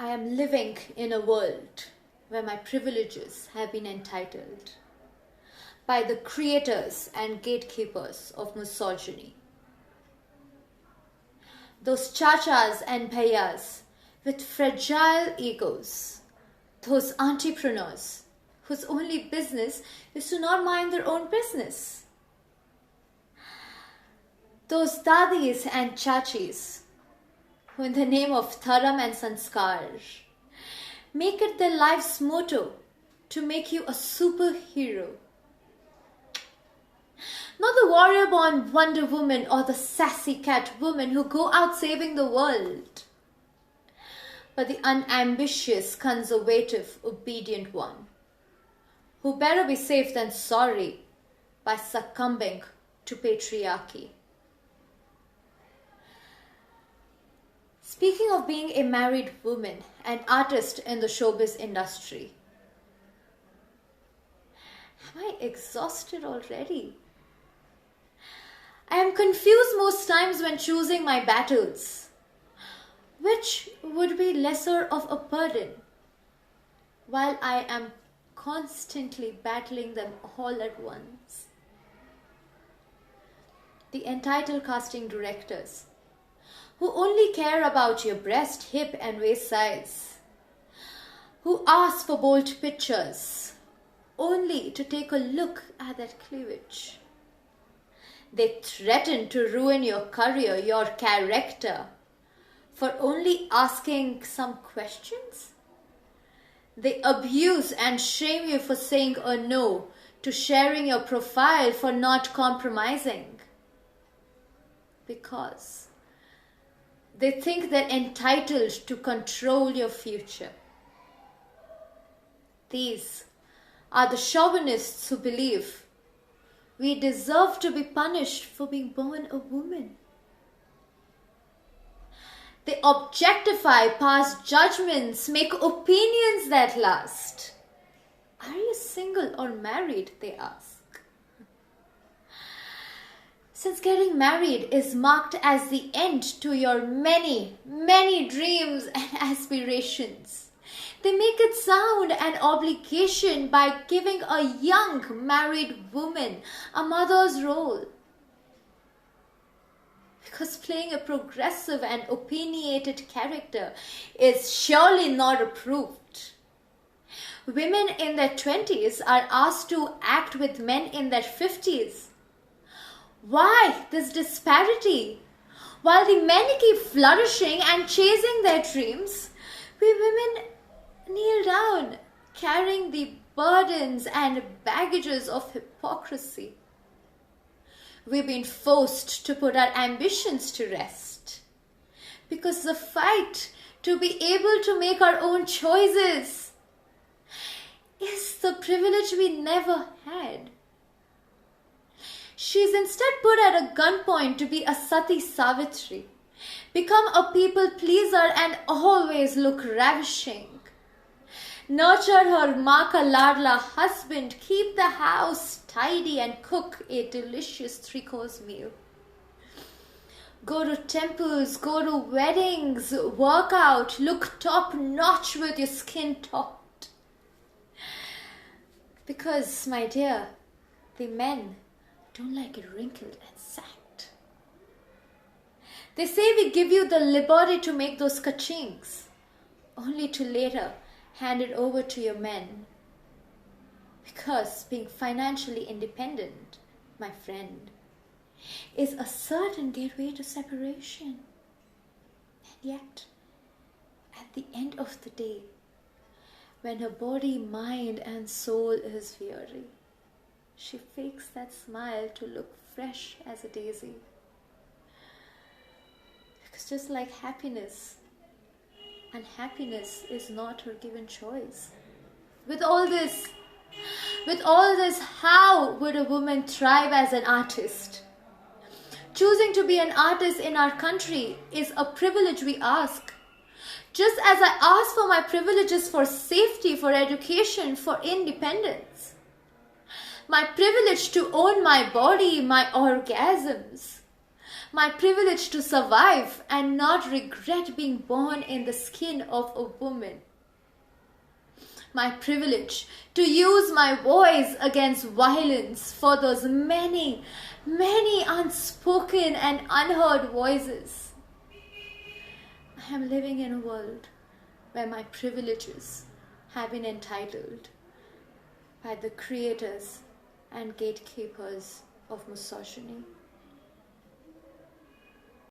I am living in a world where my privileges have been entitled by the creators and gatekeepers of misogyny. Those chachas and bhaiyas with fragile egos, those entrepreneurs whose only business is to not mind their own business. Those dadis and chachis who in the name of dharam and sanskar make it their life's motto to make you a superhero. Not the warrior-born Wonder Woman or the sassy cat woman who go out saving the world, but the unambitious, conservative, obedient one, who better be safe than sorry by succumbing to patriarchy. Speaking of being a married woman, an artist in the showbiz industry, am I exhausted already? I am confused most times when choosing my battles. Which would be lesser of a burden, while I am constantly battling them all at once? The entitled casting directors, who only care about your breast, hip and waist size, who ask for bold pictures, only to take a look at that cleavage. They threaten to ruin your career, your character, for only asking some questions. They abuse and shame you for saying a no to sharing your profile, for not compromising, because they think they're entitled to control your future. These are the chauvinists who believe we deserve to be punished for being born a woman. They objectify, pass judgments, make opinions that last. Are you single or married, they ask. Since getting married is marked as the end to your many, many dreams and aspirations, they make it sound an obligation by giving a young married woman a mother's role. Because playing a progressive and opinionated character is surely not approved. Women in their 20s are asked to act with men in their 50s. Why this disparity? While the men keep flourishing and chasing their dreams, we women kneel down, carrying the burdens and baggages of hypocrisy. We've been forced to put our ambitions to rest, because the fight to be able to make our own choices is the privilege we never had. She's instead put at a gunpoint to be a Sati Savitri, become a people pleaser and always look ravishing, nurture her maa ka ladla husband, keep the house tidy and cook a delicious 3-course meal. Go to temples, go to weddings, work out, look top notch with your skin taut. Because, my dear, the men don't like it wrinkled and sagged. They say we give you the liberty to make those kachings, only to later hand it over to your men. Because being financially independent, my friend, is a certain gateway to separation. And yet, at the end of the day, when her body, mind and soul is weary, she fakes that smile to look fresh as a daisy. Because just like happiness, unhappiness is not her given choice. With all this, how would a woman thrive as an artist? Choosing to be an artist in our country is a privilege we ask. Just as I ask for my privileges for safety, for education, for independence. My privilege to own my body, my orgasms. My privilege to survive and not regret being born in the skin of a woman. My privilege to use my voice against violence for those many, many unspoken and unheard voices. I am living in a world where my privileges have been entitled by the creators and gatekeepers of misogyny.